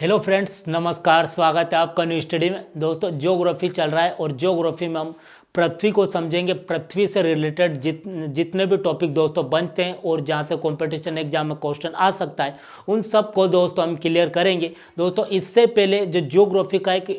Hello friends, नमस्कार। स्वागत है आपका न्यू स्टडी में। दोस्तों, ज्योग्राफी चल रहा है और ज्योग्राफी में हम पृथ्वी को समझेंगे। पृथ्वी से रिलेटेड जितने भी टॉपिक दोस्तों बनते हैं और जहाँ से कंपटीशन एग्जाम में क्वेश्चन आ सकता है, उन सब को दोस्तों हम क्लियर करेंगे। दोस्तों, इससे पहले जो ज्योग्राफी का एक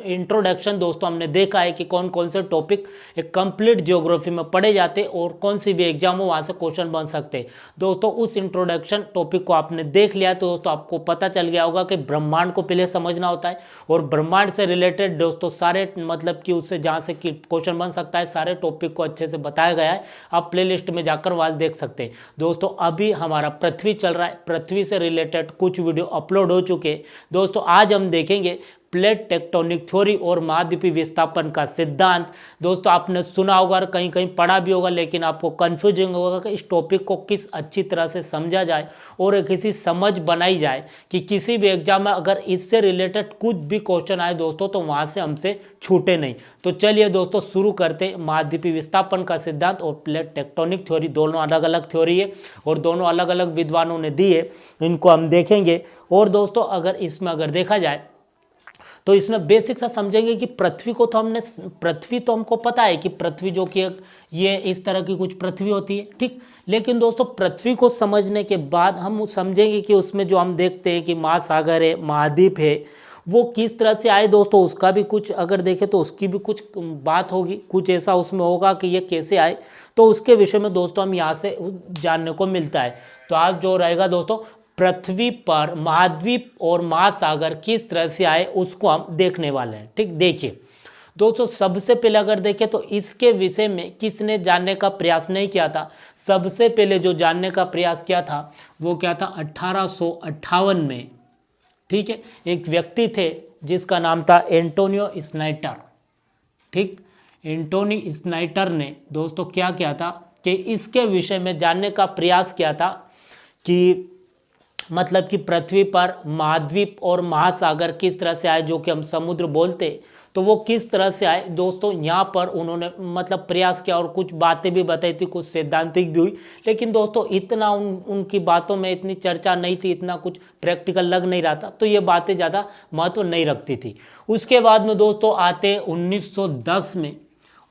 इंट्रोडक्शन दोस्तों हमने देखा है कि कौन कौन से टॉपिक एक कंप्लीट ज्योग्राफी में पढ़े जाते और कौन सी भी एग्जाम हो वहाँ से क्वेश्चन बन सकते हैं। दोस्तों, उस इंट्रोडक्शन टॉपिक को आपने देख लिया तो दोस्तों आपको पता चल गया होगा कि ब्रह्मांड को पहले समझना होता है और ब्रह्मांड से रिलेटेड दोस्तों सारे मतलब कि उससे जहाँ से कि क्वेश्चन बन सकता है, सारे टॉपिक को अच्छे से बताया गया है। आप प्लेलिस्ट में जाकर वहाँ देख सकते हैं। दोस्तों, अभी हमारा पृथ्वी चल रहा है, पृथ्वी से रिलेटेड कुछ वीडियो अपलोड हो चुके हैं। दोस्तों, आज हम देखेंगे प्लेट टेक्टोनिक थ्योरी और महाद्वीपीय विस्थापन का सिद्धांत। दोस्तों, आपने सुना होगा और कहीं कहीं पढ़ा भी होगा, लेकिन आपको कन्फ्यूजिंग होगा कि इस टॉपिक को किस अच्छी तरह से समझा जाए और किसी समझ बनाई जाए कि किसी भी एग्जाम में अगर इससे रिलेटेड कुछ भी क्वेश्चन आए दोस्तों तो वहाँ से हमसे छूटे नहीं। तो चलिए दोस्तों शुरू करते हैं। महाद्वीपीय विस्थापन का सिद्धांत और प्लेट टेक्टोनिक थ्योरी दोनों अलग अलग थ्योरी है और दोनों अलग अलग विद्वानों ने दी है, इनको हम देखेंगे। और दोस्तों, अगर इसमें देखा जाए तो इसमें बेसिक सा समझेंगे कि पृथ्वी तो हमको पता है कि पृथ्वी जो कि ये इस तरह की कुछ पृथ्वी होती है, ठीक। लेकिन दोस्तों, पृथ्वी को समझने के बाद हम समझेंगे कि उसमें जो हम देखते हैं कि महासागर है, महाद्वीप है, वो किस तरह से आए दोस्तों। उसका भी कुछ अगर देखें तो उसकी भी कुछ बात होगी, कुछ ऐसा उसमें होगा कि ये कैसे आए, तो उसके विषय में दोस्तों हम यहाँ से जानने को मिलता है। तो आज जो रहेगा दोस्तों, पृथ्वी पर महाद्वीप और महासागर किस तरह से आए उसको हम देखने वाले हैं, ठीक। देखिए दोस्तों, सबसे पहले अगर देखें तो इसके विषय में किसने जानने का प्रयास नहीं किया था। सबसे पहले जो जानने का प्रयास किया था वो क्या था, 1858 में, ठीक है। एक व्यक्ति थे जिसका नाम था एंटोनियो स्नाइटर, ठीक। एंटोनी स्नाइटर ने दोस्तों क्या किया था कि इसके विषय में जानने का प्रयास किया था कि मतलब कि पृथ्वी पर महाद्वीप और महासागर किस तरह से आए, जो कि हम समुद्र बोलते, तो वो किस तरह से आए दोस्तों। यहाँ पर उन्होंने मतलब प्रयास किया और कुछ बातें भी बताई थी, कुछ सैद्धांतिक भी हुई। लेकिन दोस्तों इतना उनकी बातों में इतनी चर्चा नहीं थी, इतना कुछ प्रैक्टिकल लग नहीं रहा था, तो ये बातें ज़्यादा महत्व नहीं रखती थी। उसके बाद में दोस्तों आते 1910 में।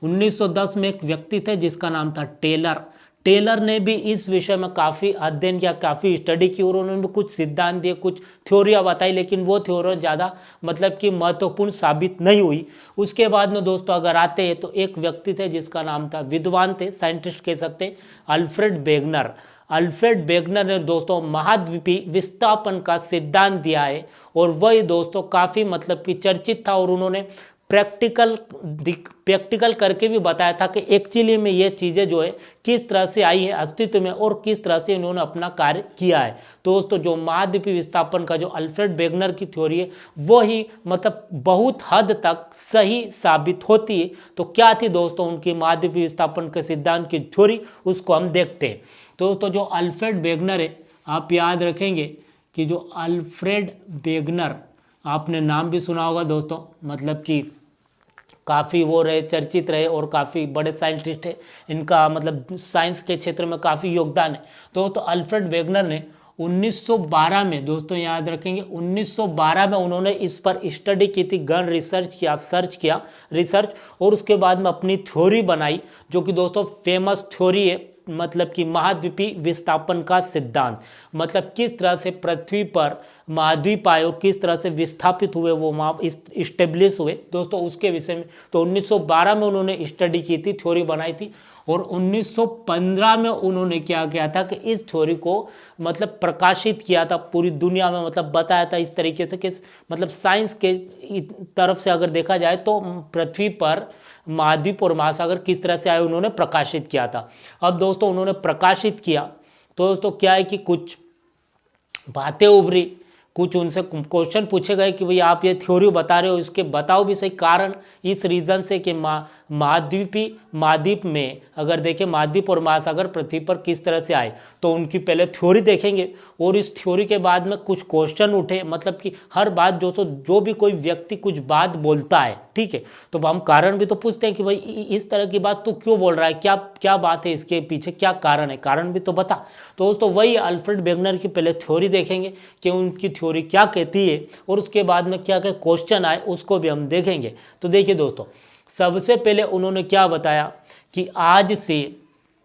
1910 में एक व्यक्ति थे जिसका नाम था टेलर। टेलर ने भी इस विषय में काफ़ी अध्ययन किया, काफ़ी स्टडी की और उन्होंने भी कुछ सिद्धांत दिए, कुछ थ्योरियाँ बताई, लेकिन वो थ्योरी ज़्यादा मतलब कि महत्वपूर्ण साबित नहीं हुई। उसके बाद में दोस्तों अगर आते हैं तो एक व्यक्ति थे जिसका नाम था, विद्वान थे, साइंटिस्ट कह सकते, अल्फ्रेड वेगनर। अल्फ्रेड वेगनर ने दोस्तों महाद्वीपीय विस्थापन का सिद्धांत दिया है और वही दोस्तों काफ़ी मतलब कि चर्चित था और उन्होंने प्रैक्टिकल करके भी बताया था कि एक्चुअली में ये चीज़ें जो है किस तरह से आई है अस्तित्व में और किस तरह से इन्होंने अपना कार्य किया है। तो दोस्तों जो महाद्वीपीय विस्थापन का जो अल्फ्रेड वेगनर की थ्योरी है वो ही मतलब बहुत हद तक सही साबित होती है। तो क्या थी दोस्तों उनकी महाद्वीपीय विस्थापन के सिद्धांत की थ्योरी, उसको हम देखते हैं। तो दोस्तों जो अल्फ्रेड वेगनर है, आप याद रखेंगे कि जो अल्फ्रेड वेगनर, आपने नाम भी सुना होगा दोस्तों, मतलब कि काफ़ी वो रहे, चर्चित रहे और काफ़ी बड़े साइंटिस्ट है, इनका मतलब साइंस के क्षेत्र में काफ़ी योगदान है। तो अल्फ्रेड वेगनर ने 1912 में दोस्तों याद रखेंगे, 1912 में उन्होंने इस पर स्टडी की थी, गन रिसर्च किया रिसर्च और उसके बाद में अपनी थ्योरी बनाई, जो कि दोस्तों फेमस थ्योरी है, मतलब कि महाद्वीपीय विस्थापन का सिद्धांत। मतलब किस तरह से पृथ्वी पर महाद्वीप आए और किस तरह से विस्थापित हुए, वो वहाँ इस्टेब्लिश हुए दोस्तों, उसके विषय में तो 1912 में उन्होंने स्टडी की थी, थ्योरी बनाई थी। और 1915 में उन्होंने क्या किया था कि इस थ्योरी को मतलब प्रकाशित किया था पूरी दुनिया में, मतलब बताया था इस तरीके से कि मतलब साइंस के तरफ से अगर देखा जाए तो पृथ्वी पर महाद्वीप और महासागर किस तरह से आए उन्होंने प्रकाशित किया था। अब दोस्तों उन्होंने प्रकाशित किया तो दोस्तों क्या है कि कुछ बातें उभरी, कुछ उनसे क्वेश्चन पूछे गए कि भाई आप ये थ्योरी बता रहे हो, इसके बताओ भी सही कारण, इस रीज़न से कि महाद्वीप में अगर देखें महाद्वीप और महासागर पृथ्वी पर किस तरह से आए, तो उनकी पहले थ्योरी देखेंगे और इस थ्योरी के बाद में कुछ क्वेश्चन उठे, मतलब कि हर बात जो भी कोई व्यक्ति कुछ बात बोलता है, ठीक है, तो हम कारण भी तो पूछते हैं कि भाई इस तरह की बात तू क्यों बोल रहा है, क्या क्या बात है, इसके पीछे क्या कारण है, कारण भी तो बता। तो दोस्तों वही अल्फ्रेड वेगनर की पहले थ्योरी देखेंगे कि उनकी थ्योरी क्या कहती है और उसके बाद में क्या क्या क्वेश्चन आए उसको भी हम देखेंगे। तो देखिए दोस्तों, सबसे पहले उन्होंने क्या बताया कि आज से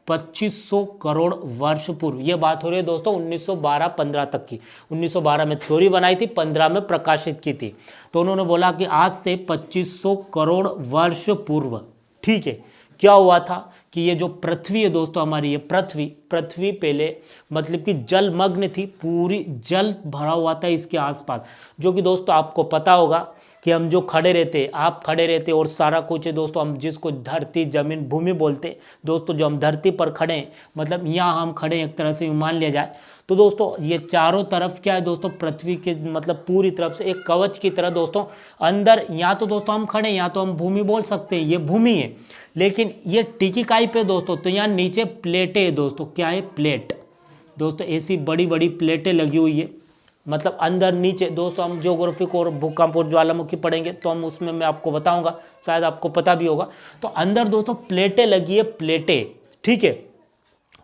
2500 करोड़ वर्ष पूर्व, ये बात हो रही है दोस्तों 1912-15 तक की। 1912 में थ्योरी बनाई थी, 15 में प्रकाशित की थी। तो उन्होंने बोला कि आज से 2500 करोड़ वर्ष पूर्व, ठीक है, क्या हुआ था कि ये जो पृथ्वी है दोस्तों हमारी, ये पृथ्वी पहले मतलब कि जलमग्न थी, पूरी जल भरा हुआ था इसके आसपास। जो कि दोस्तों आपको पता होगा कि हम जो खड़े रहते, आप खड़े रहते और सारा कुछ है दोस्तों, हम जिसको धरती जमीन भूमि बोलते दोस्तों, जो हम धरती पर खड़े हैं, मतलब यहाँ हम खड़े एक तरह से मान लिया जाए, तो दोस्तों ये चारों तरफ क्या है दोस्तों, पृथ्वी के मतलब पूरी तरफ से एक कवच की तरह दोस्तों अंदर, यहाँ तो दोस्तों हम खड़े हैं, यहाँ तो हम भूमि बोल सकते हैं, ये भूमि है, लेकिन ये टिकी काई पे दोस्तों, तो यहाँ नीचे प्लेटें है दोस्तों, क्या है, प्लेट दोस्तों, ऐसी बड़ी बड़ी प्लेटें लगी हुई है, मतलब अंदर नीचे दोस्तों। हम ज्योग्राफी को और भूकंप और ज्वालामुखी पढ़ेंगे तो हम उसमें मैं आपको बताऊंगा, शायद आपको पता भी होगा। तो अंदर दोस्तों प्लेटें लगी है, प्लेटें, ठीक है,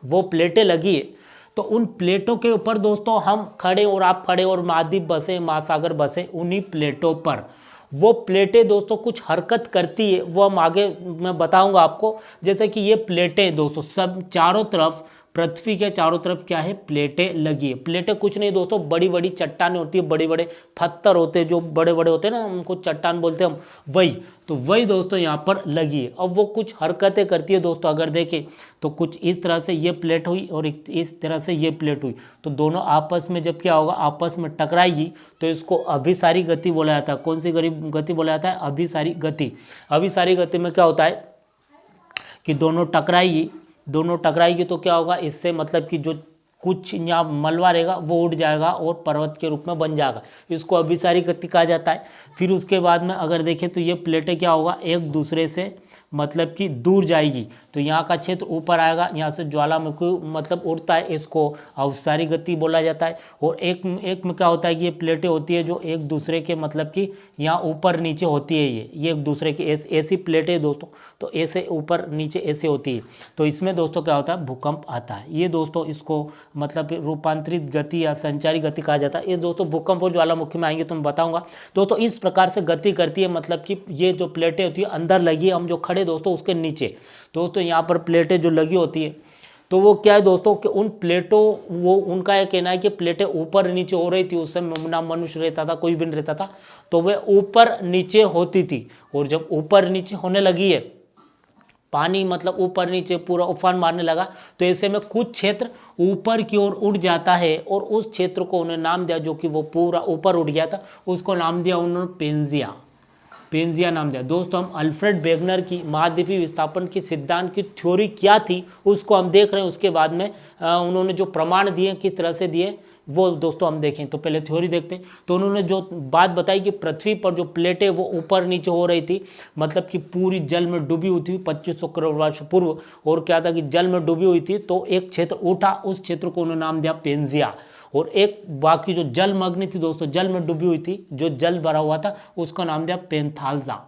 वो प्लेटें लगी है। तो उन प्लेटों के ऊपर दोस्तों हम खड़े और आप खड़े और महाद्वीप बसे, महासागर बसे, उन्हीं प्लेटों पर वो प्लेटें दोस्तों कुछ हरकत करती है, वो हम आगे मैं बताऊंगा आपको। जैसे कि ये प्लेटें दोस्तों सब चारों तरफ, पृथ्वी के चारों तरफ क्या है, प्लेटें लगी है। प्लेटें कुछ नहीं दोस्तों, बड़ी बड़ी चट्टानें होती है, बड़े बड़े पत्थर होते हैं, जो बड़े बड़े होते हैं ना, उनको चट्टान बोलते हैं हम, वही। तो वही दोस्तों यहाँ पर लगी है। अब वो कुछ हरकतें करती है दोस्तों, अगर देखें तो कुछ इस तरह से ये प्लेट हुई और इस तरह से ये प्लेट हुई, तो दोनों आपस में जब क्या होगा, आपस में टकराएगी, तो इसको अभिसारी गति बोला जाता है। कौन सी गति बोला जाता है, अभिसारी गति। अभिसारी गति में क्या होता है कि दोनों टकराएगी तो क्या होगा, इससे मतलब कि जो कुछ यहाँ मलबा रहेगा वो उड़ जाएगा और पर्वत के रूप में बन जाएगा, इसको अभिसारी गति कहा जाता है। फिर उसके बाद में अगर देखें तो ये प्लेटें क्या होगा, एक दूसरे से मतलब कि दूर जाएगी, तो यहाँ का क्षेत्र ऊपर आएगा, यहाँ से ज्वालामुखी मतलब उड़ता है, इसको अभिसारी गति बोला जाता है। और एक में क्या होता है कि ये प्लेटें होती है जो एक दूसरे के मतलब कि यहाँ ऊपर नीचे होती है, ये एक दूसरे की ऐसी प्लेटें दोस्तों, तो ऐसे ऊपर नीचे ऐसे होती है। तो इसमें दोस्तों क्या होता है, भूकंप आता है। ये दोस्तों इसको मतलब रूपांतरित गति या संचारी गति कहा जाता है। ये दोस्तों भूकंप और ज्वालामुखी में आएंगे तो मैं बताऊंगा दोस्तों। इस प्रकार से गति करती है, मतलब कि ये जो प्लेटें होती है अंदर लगी है, हम जो खड़े दोस्तों उसके नीचे दोस्तों यहाँ पर प्लेटें जो लगी होती है, तो वो क्या है दोस्तों कि उन प्लेटों, वो उनका यह कहना है कि प्लेटें ऊपर नीचे हो रही थी। उस समय ना मनुष्य रहता था, कोई भी नहीं रहता था, तो वे ऊपर नीचे होती थी। और जब ऊपर नीचे होने लगी है, पानी मतलब ऊपर नीचे पूरा उफान मारने लगा, तो ऐसे में कुछ क्षेत्र ऊपर की ओर उड़ जाता है और उस क्षेत्र को उन्हें नाम दिया, जो कि वो पूरा ऊपर उड़ गया था, उसको नाम दिया उन्होंने पेंजिया नाम दिया। दोस्तों हम अल्फ्रेड वेगनर की महाद्वीपीय विस्थापन की सिद्धांत की थ्योरी क्या थी उसको हम देख रहे हैं। उसके बाद में उन्होंने जो प्रमाण दिए किस तरह से दिए वो दोस्तों हम देखें। तो पहले थ्योरी देखते हैं। तो उन्होंने जो बात बताई कि पृथ्वी पर जो प्लेटें वो ऊपर नीचे हो रही थी, मतलब कि पूरी जल में डूबी हुई थी 2500 करोड़ वर्ष पूर्व। और क्या था कि जल में डूबी हुई थी, तो एक क्षेत्र उठा, उस क्षेत्र को उन्होंने नाम दिया पेंजिया। और एक बाकी जो जलमग्न थी दोस्तों, जल में डूबी हुई थी, जो जल भरा हुआ था, उसका नाम दिया पेंथाल्जा।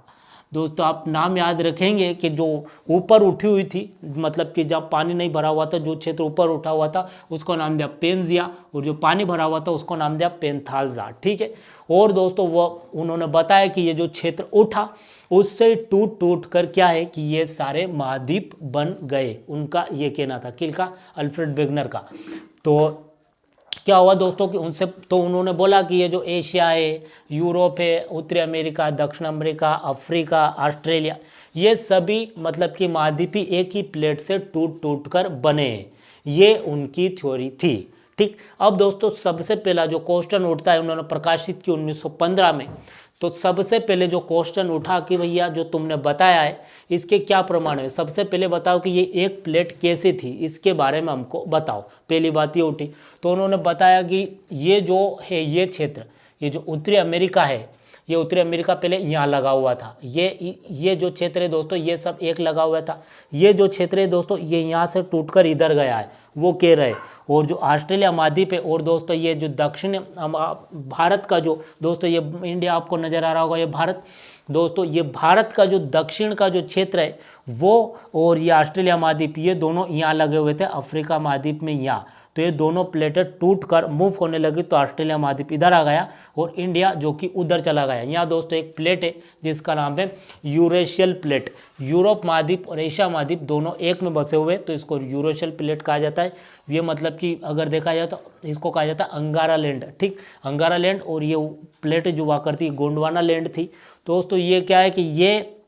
दोस्तों आप नाम याद रखेंगे कि जो ऊपर उठी हुई थी, मतलब कि जब पानी नहीं भरा हुआ था, जो क्षेत्र ऊपर उठा हुआ था उसको नाम दिया पेंजिया, और जो पानी भरा हुआ था उसको नाम दिया पेंथाल्जा, ठीक है। और दोस्तों वो उन्होंने बताया कि ये जो क्षेत्र उठा उससे टूट कर क्या है कि ये सारे महाद्वीप बन गए। उनका ये कहना था, किसका, अल्फ्रेड वेगनर का। तो क्या हुआ दोस्तों कि उनसे, तो उन्होंने बोला कि ये जो एशिया है, यूरोप है, उत्तरी अमेरिका, दक्षिण अमेरिका, अफ्रीका, ऑस्ट्रेलिया, ये सभी मतलब कि महाद्वीपी एक ही प्लेट से टूट कर बने हैं। ये उनकी थ्योरी थी, ठीक। अब दोस्तों सबसे पहला जो क्वेश्चन उठता है, उन्होंने प्रकाशित की 1915 में। तो सबसे पहले जो क्वेश्चन उठा कि भैया जो तुमने बताया है इसके क्या प्रमाण है, सबसे पहले बताओ कि ये एक प्लेट कैसे थी, इसके बारे में हमको बताओ। पहली बात ये उठी। तो उन्होंने बताया कि ये जो है, ये क्षेत्र, ये जो उत्तरी अमेरिका है, ये उत्तरी अमेरिका पहले यहाँ लगा हुआ था। ये जो क्षेत्र है दोस्तों ये सब एक लगा हुआ था। ये जो क्षेत्र है दोस्तों ये यहाँ से टूटकर इधर गया है, वो कह रहे। और जो ऑस्ट्रेलिया महाद्वीप है और दोस्तों ये जो दक्षिण भारत का जो दोस्तों ये इंडिया आपको नज़र आ रहा होगा, ये भारत दोस्तों, ये भारत का जो दक्षिण का जो क्षेत्र है वो और ये ऑस्ट्रेलिया महाद्वीप ये दोनों यहाँ लगे हुए थे, अफ्रीका महाद्वीप में यहाँ। तो ये दोनों प्लेटें टूट कर मूव होने लगी तो ऑस्ट्रेलिया महाद्वीप इधर आ गया और इंडिया जो कि उधर चला गया। यहाँ दोस्तों एक प्लेट है जिसका नाम है यूरेशियल प्लेट। यूरोप महाद्वीप और एशिया महाद्वीप दोनों एक में बसे हुए तो इसको यूरेशियल प्लेट कहा जाता है। ये मतलब कि अगर देखा जाए तो इसको कहा जाता है अंगारा लैंड, ठीक, अंगारा लैंड। और ये प्लेट जो हुआ करती गोंडवाना लैंड थी दोस्तों। ये क्या है कि ये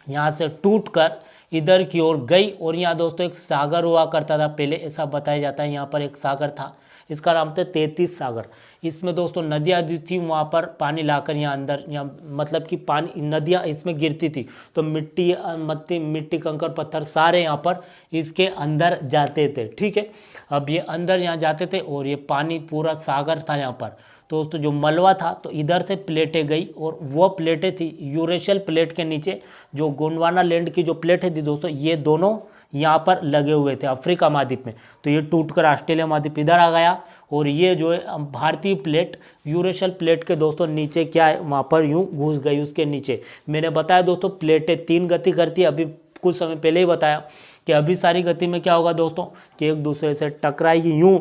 यहाँ से टूट कर इधर की ओर गई और यहाँ दोस्तों एक सागर हुआ करता था पहले, ऐसा बताया जाता है। यहाँ पर एक सागर था, इसका नाम था 33 सागर। इसमें दोस्तों नदियाँ थी, वहाँ पर पानी लाकर यहाँ अंदर, यहाँ मतलब कि पानी नदियाँ इसमें गिरती थी तो मिट्टी कंकर पत्थर सारे यहाँ पर इसके अंदर जाते थे, ठीक है। अब ये अंदर यहाँ जाते थे और ये पानी पूरा सागर था यहाँ पर। तो दोस्तों जो मलबा था तो इधर से प्लेटें गई और वो प्लेटें थी यूरेशियल प्लेट के नीचे जो गोंडवाना लैंड की जो प्लेटें थी दोस्तों ये दोनों यहाँ पर लगे हुए थे अफ्रीका महाद्वीप में। तो ये टूटकर ऑस्ट्रेलिया महाद्वीप इधर आ गया और ये जो है भारतीय प्लेट यूरेशियल प्लेट के दोस्तों नीचे क्या है वहाँ पर यूँ घुस गई उसके नीचे। मैंने बताया दोस्तों प्लेटें 3 गति करती है, अभी कुछ समय पहले ही बताया कि अभी सारी गति में क्या होगा दोस्तों कि एक दूसरे से टकराएगी यूँ,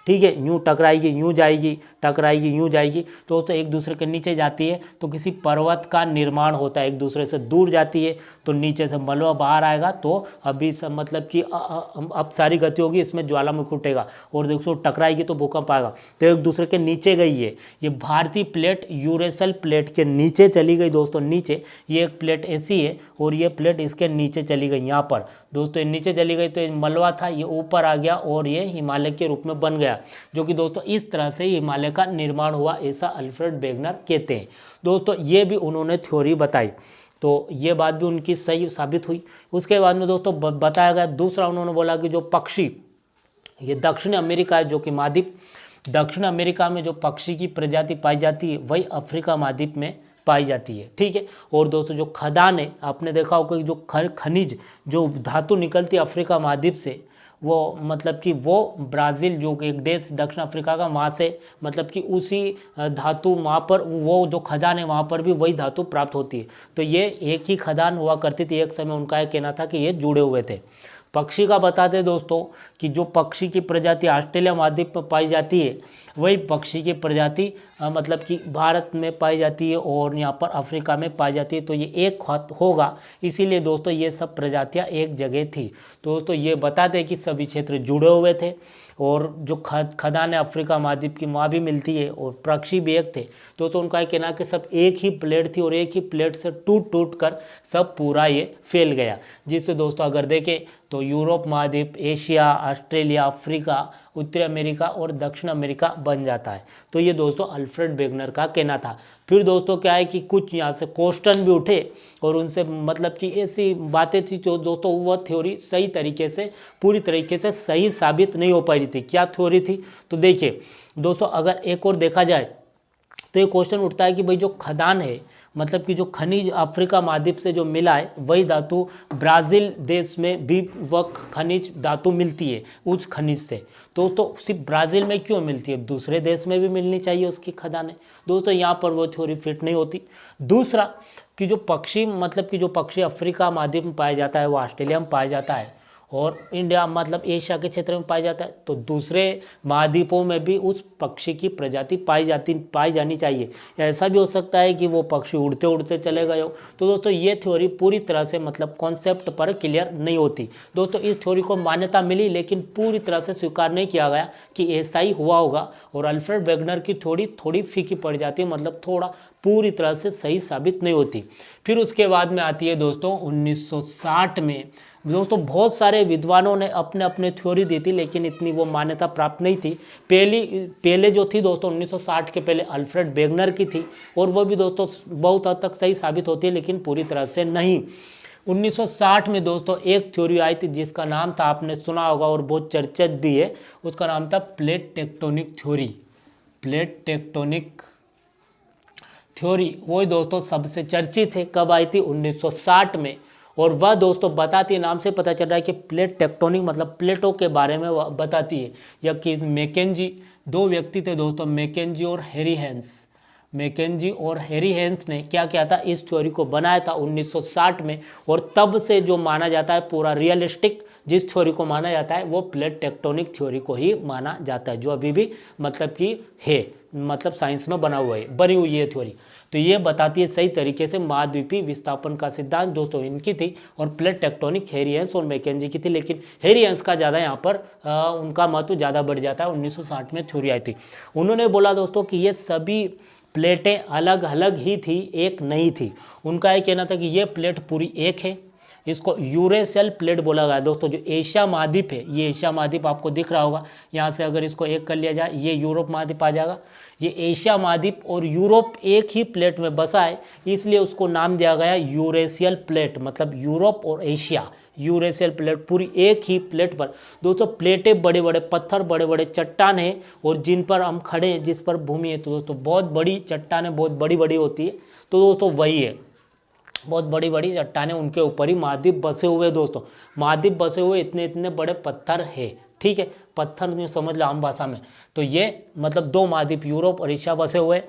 ठीक है, यूँ टकराएगी, यूँ जाएगी, टकराएगी, यूँ जाएगी। तो दोस्तों एक दूसरे के नीचे जाती है तो किसी पर्वत का निर्माण होता है। एक दूसरे से दूर जाती है तो नीचे से मलबा बाहर आएगा तो अभी सब मतलब कि अब सारी गति होगी, इसमें ज्वालामुखी उठेगा और दोस्तों टकराएगी तो भूकंप आएगा। तो एक दूसरे के नीचे गई है ये भारतीय प्लेट यूरेशियल प्लेट के नीचे चली गई दोस्तों। नीचे ये एक प्लेट ऐसी है और ये प्लेट इसके नीचे चली गई यहाँ पर दोस्तों, नीचे चली गई तो ये मलबा था ये ऊपर आ गया और ये हिमालय के रूप में बन गया, जो कि दोस्तों इस तरह से हिमालय का निर्माण हुआ, ऐसा अल्फ्रेड वेगनर कहते हैं दोस्तों। ये भी उन्होंने थ्योरी बताई तो ये बात भी उनकी सही साबित हुई। उसके बाद में दोस्तों बताया गया दूसरा, उन्होंने बोला कि जो पक्षी ये दक्षिण अमेरिका है जो कि महाद्वीप, दक्षिण अमेरिका में जो पक्षी की प्रजाति पाई जाती है वही अफ्रीका महाद्वीप में पाई जाती है, ठीक है। और दोस्तों जो खदान है आपने देखा होगा कि जो खनिज जो धातु निकलती है अफ्रीका महाद्वीप से वो मतलब कि वो ब्राज़ील जो एक देश दक्षिण अफ्रीका का वहाँ से मतलब कि उसी धातु वहाँ पर वो जो खदान है वहाँ पर भी वही धातु प्राप्त होती है। तो ये एक ही खदान हुआ करती थी, एक समय उनका ये कहना था कि ये जुड़े हुए थे। पक्षी का बताते दोस्तों कि जो पक्षी की प्रजाति ऑस्ट्रेलिया महाद्वीप में पाई जाती है वही पक्षी की प्रजाति मतलब कि भारत में पाई जाती है और यहाँ पर अफ्रीका में पाई जाती है। तो ये एक होगा, इसीलिए दोस्तों ये सब प्रजातियाँ एक जगह थी। तो दोस्तों ये बताते हैं कि सभी क्षेत्र जुड़े हुए थे और जो खदान अफ्रीका महाद्वीप की वहाँ भी मिलती है और पक्षी भी एक थे। दोस्तों उनका ये कहना कि सब एक ही प्लेट थी और एक ही प्लेट से टूट कर सब पूरा ये फैल गया, जिससे दोस्तों अगर देखें तो यूरोप महाद्वीप, एशिया, ऑस्ट्रेलिया, अफ्रीका, उत्तरी अमेरिका और दक्षिण अमेरिका बन जाता है। तो ये दोस्तों अल्फ्रेड वेगनर का कहना था। फिर दोस्तों क्या है कि कुछ यहाँ से क्वेश्चन भी उठे और उनसे मतलब कि ऐसी बातें थी जो दोस्तों वह थ्योरी सही तरीके से पूरी तरीके से सही साबित नहीं हो पा रही थी। क्या थ्योरी थी तो देखिए दोस्तों, अगर एक और देखा जाए तो ये क्वेश्चन उठता है कि भाई जो खदान है मतलब कि जो खनिज अफ्रीका महाद्वीप से जो मिला है वही धातु ब्राज़ील देश में भी वह खनिज धातु मिलती है उस खनिज से। दोस्तों सिर्फ ब्राज़ील में क्यों मिलती है, दूसरे देश में भी मिलनी चाहिए उसकी खदानें। दोस्तों यहाँ पर वो थ्योरी फिट नहीं होती। दूसरा कि जो पक्षी मतलब कि जो पक्षी अफ्रीका महाद्वीप में पाया जाता है वो ऑस्ट्रेलिया में पाया जाता है और इंडिया मतलब एशिया के क्षेत्र में पाया जाता है, तो दूसरे महाद्वीपों में भी उस पक्षी की प्रजाति पाई जानी चाहिए। ऐसा भी हो सकता है कि वो पक्षी उड़ते उड़ते चले गए हो। तो दोस्तों ये थ्योरी पूरी तरह से मतलब कॉन्सेप्ट पर क्लियर नहीं होती। दोस्तों इस थ्योरी को मान्यता मिली लेकिन पूरी तरह से स्वीकार नहीं किया गया कि ऐसा ही हुआ होगा और अल्फ्रेड वेगनर की थोड़ी फीकी पड़ जाती है, मतलब थोड़ा पूरी तरह से सही साबित नहीं होती। फिर उसके बाद में आती है दोस्तों 1960 में। दोस्तों बहुत सारे विद्वानों ने अपने अपने थ्योरी दी थी लेकिन इतनी वो मान्यता प्राप्त नहीं थी। पहले जो थी दोस्तों 1960 के पहले अल्फ्रेड वेगनर की थी और वो भी दोस्तों बहुत हद तक सही साबित होती है लेकिन पूरी तरह से नहीं। 1960 में दोस्तों एक थ्योरी आई थी जिसका नाम था, आपने सुना होगा और बहुत चर्चित भी है, उसका नाम था plate tectonic theory. Plate tectonic theory वही दोस्तों सबसे चर्चित है, कब आई थी 1960 में। और वह दोस्तों बताती है, नाम से पता चल रहा है कि प्लेट टेक्टोनिक मतलब प्लेटों के बारे में वह बताती है। यह कि मैकेंजी, दो व्यक्ति थे दोस्तों, मैकेंजी और हैरी हेंस। मैकेंजी और हैरी हेंस ने क्या किया था, इस थ्योरी को बनाया था 1960 में। और तब से जो माना जाता है पूरा रियलिस्टिक जिस थ्योरी को माना जाता है वो प्लेट टेक्टोनिक थ्योरी को ही माना जाता है, जो अभी भी मतलब कि है, मतलब साइंस में बना हुआ है, बनी हुई है थ्योरी। तो ये बताती है सही तरीके से महाद्वीपीय विस्थापन का सिद्धांत दोस्तों इनकी थी, और प्लेट टेक्टोनिक हैरी हेंस और मैकेंजी की थी। लेकिन हैरी हेंस का ज़्यादा यहाँ पर उनका महत्व ज़्यादा बढ़ जाता है। 1960 में थ्योरी आई थी। उन्होंने बोला दोस्तों कि ये सभी प्लेटें अलग अलग ही थी, एक नहीं थी। उनका ये कहना था कि ये प्लेट पूरी एक है। इसको यूरेशियल प्लेट बोला गया दोस्तों। जो एशिया महाद्वीप है, ये एशिया महाद्वीप आपको दिख रहा होगा, यहाँ से अगर इसको एक कर लिया जाए ये यूरोप महाद्वीप आ जाएगा। ये एशिया महाद्वीप और यूरोप एक ही प्लेट में बसा है, इसलिए उसको नाम दिया गया यूरेशियल प्लेट, मतलब यूरोप और एशिया, यूरेशियल प्लेट पूरी एक ही प्लेट पर। दोस्तों प्लेटें बड़े बड़े पत्थर, बड़े बड़े चट्टान हैं, और जिन पर हम खड़े हैं, जिस पर भूमि है, तो दोस्तों बहुत बड़ी चट्टानें बहुत बड़ी बड़ी होती है। तो दोस्तों वही है, बहुत बड़ी बड़ी चट्टानें, उनके ऊपर ही महाद्वीप बसे हुए दोस्तों। महाद्वीप बसे हुए इतने इतने बड़े पत्थर है, ठीक है, पत्थर नहीं समझ लो आम भाषा में। तो ये मतलब दो महाद्वीप यूरोप और एशिया बसे हुए।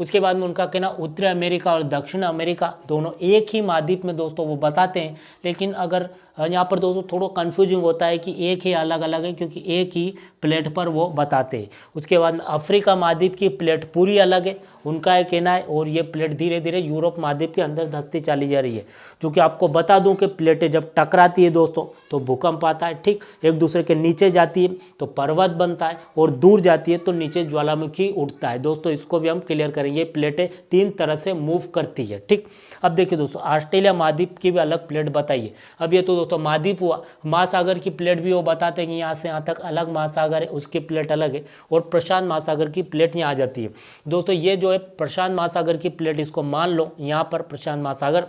उसके बाद में उनका कहना उत्तरी अमेरिका और दक्षिण अमेरिका दोनों एक ही महाद्वीप में दोस्तों वो बताते हैं। लेकिन अगर यहाँ पर दोस्तों थोड़ा कन्फ्यूजिंग होता है कि एक ही अलग अलग है, क्योंकि एक ही प्लेट पर वो बताते हैं। उसके बाद अफ्रीका महाद्वीप की प्लेट पूरी अलग है, उनका ये कहना है, और ये प्लेट धीरे धीरे यूरोप महाद्वीप के अंदर धंसती चली जा रही है। जो कि आपको बता दूं कि प्लेटें जब टकराती है दोस्तों तो भूकंप आता है, ठीक, एक दूसरे के नीचे जाती है तो पर्वत बनता है, और दूर जाती है तो नीचे ज्वालामुखी उठता है। दोस्तों इसको भी हम क्लियर करेंगे, प्लेटें तीन तरह से मूव करती है, ठीक। अब देखिए दोस्तों ऑस्ट्रेलिया महाद्वीप की भी अलग प्लेट बताइए। अब ये तो दोस्तों महाद्वीप हुआ, महासागर की प्लेट भी वो बताते हैं कि यहाँ से यहाँ तक अलग महासागर है, उसकी प्लेट अलग है। और प्रशांत महासागर की प्लेट यहाँ आ जाती है दोस्तों। ये जो है प्रशांत महासागर की प्लेट, इसको मान लो यहाँ पर प्रशांत महासागर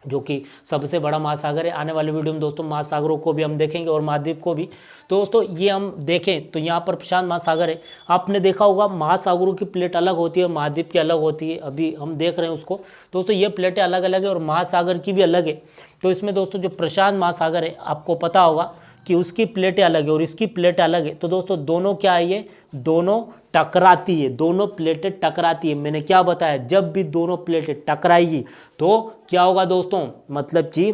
जो कि सबसे बड़ा महासागर है। आने वाले वीडियो में दोस्तों महासागरों को भी हम देखेंगे और महाद्वीप को भी। तो दोस्तों ये हम देखें तो यहाँ पर प्रशांत महासागर है। आपने देखा होगा महासागरों की प्लेट अलग होती है, महाद्वीप की अलग होती है, अभी हम देख रहे हैं उसको। दोस्तों ये प्लेटें अलग अलग है और महासागर की भी अलग है। तो इसमें दोस्तों जो प्रशांत महासागर है, आपको पता होगा कि उसकी प्लेटें अलग है और इसकी प्लेटें अलग है। तो दोस्तों दोनों क्या है, ये दोनों टकराती है, दोनों प्लेटें टकराती है। मैंने क्या बताया, जब भी दोनों प्लेटें टकराएगी तो क्या होगा दोस्तों, मतलब कि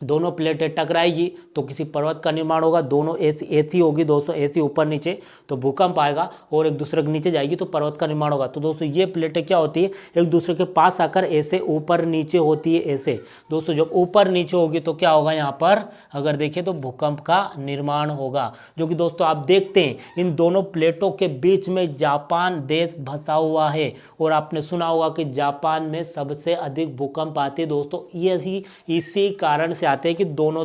दोनों प्लेटें टकराएगी तो किसी पर्वत का निर्माण होगा। दोनों ऐसी होगी दोस्तों, ऐसी ऊपर नीचे तो भूकंप आएगा, और एक दूसरे के नीचे जाएगी तो पर्वत का निर्माण होगा। तो दोस्तों ये प्लेटें क्या होती है, एक दूसरे के पास आकर ऐसे ऊपर नीचे होती है, ऐसे। दोस्तों जब ऊपर नीचे होगी तो क्या होगा, यहाँ पर अगर देखें तो भूकंप का निर्माण होगा। जो कि दोस्तों आप देखते हैं इन दोनों प्लेटों के बीच में जापान देश बसा हुआ है, और आपने सुना होगा कि जापान में सबसे अधिक भूकंप आते हैं दोस्तों। यही इसी कारण से आते हैं कि दोनों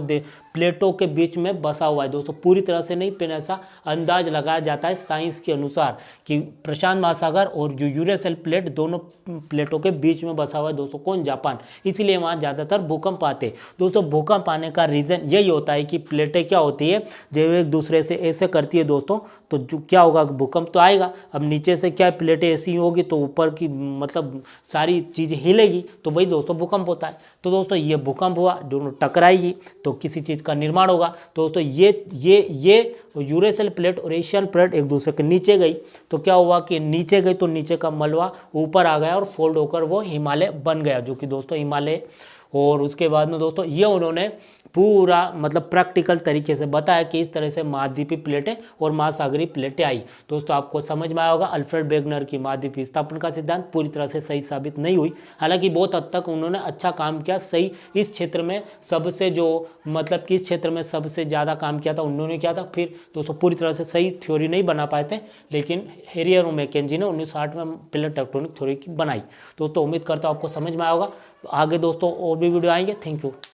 प्लेटों के बीच में बसा हुआ है दोस्तों। पूरी तरह से नहीं, पर ऐसा अंदाज लगाया जाता है साइंस के अनुसार कि प्रशांत महासागर और जो यूरेशियल प्लेट दोनों प्लेटों के बीच में बसा हुआ है दोस्तों। कौन, जापान। इसीलिए वहाँ ज़्यादातर भूकंप आते हैं दोस्तों। भूकंप आने का रीज़न यही होता है कि प्लेटें क्या होती है, जब एक दूसरे से ऐसे करती है दोस्तों तो जो क्या होगा, भूकंप तो आएगा। अब नीचे से क्या प्लेटें ऐसी होगी तो ऊपर की मतलब सारी चीज़ हिलेगी, तो वही दोस्तों भूकंप होता है। तो दोस्तों ये भूकंप हुआ, दोनों टकराएगी तो किसी चीज़ का निर्माण होगा। तो दोस्तों ये यूरेशियल प्लेट और एशियन प्लेट एक दूसरे के नीचे गई तो क्या हुआ कि नीचे गई तो नीचे का मलबा ऊपर आ गया और फोल्ड होकर वो हिमालय बन गया, जो कि दोस्तों हिमालय। और उसके बाद में दोस्तों ये उन्होंने पूरा मतलब प्रैक्टिकल तरीके से बताया कि इस तरह से महाद्वीपीय प्लेटें और महासागरीय प्लेटें आई। दोस्तों आपको समझ में आया होगा अल्फ्रेड वेगनर की महाद्वीपीय विस्थापन का सिद्धांत पूरी तरह से सही साबित नहीं हुई, हालांकि बहुत हद तक उन्होंने अच्छा काम किया। सही इस क्षेत्र में सबसे जो मतलब कि इस क्षेत्र में सबसे ज़्यादा काम किया था उन्होंने किया था। फिर दोस्तों पूरी तरह से सही थ्योरी नहीं बना पाए थे, लेकिन हैरी और मैकेंजी ने 1960 में प्लेट टेक्टोनिक थ्योरी की बनाई। दोस्तों उम्मीद करता हूँ आपको समझ में आया होगा। आगे दोस्तों और भी वीडियो आएंगे। Thank you.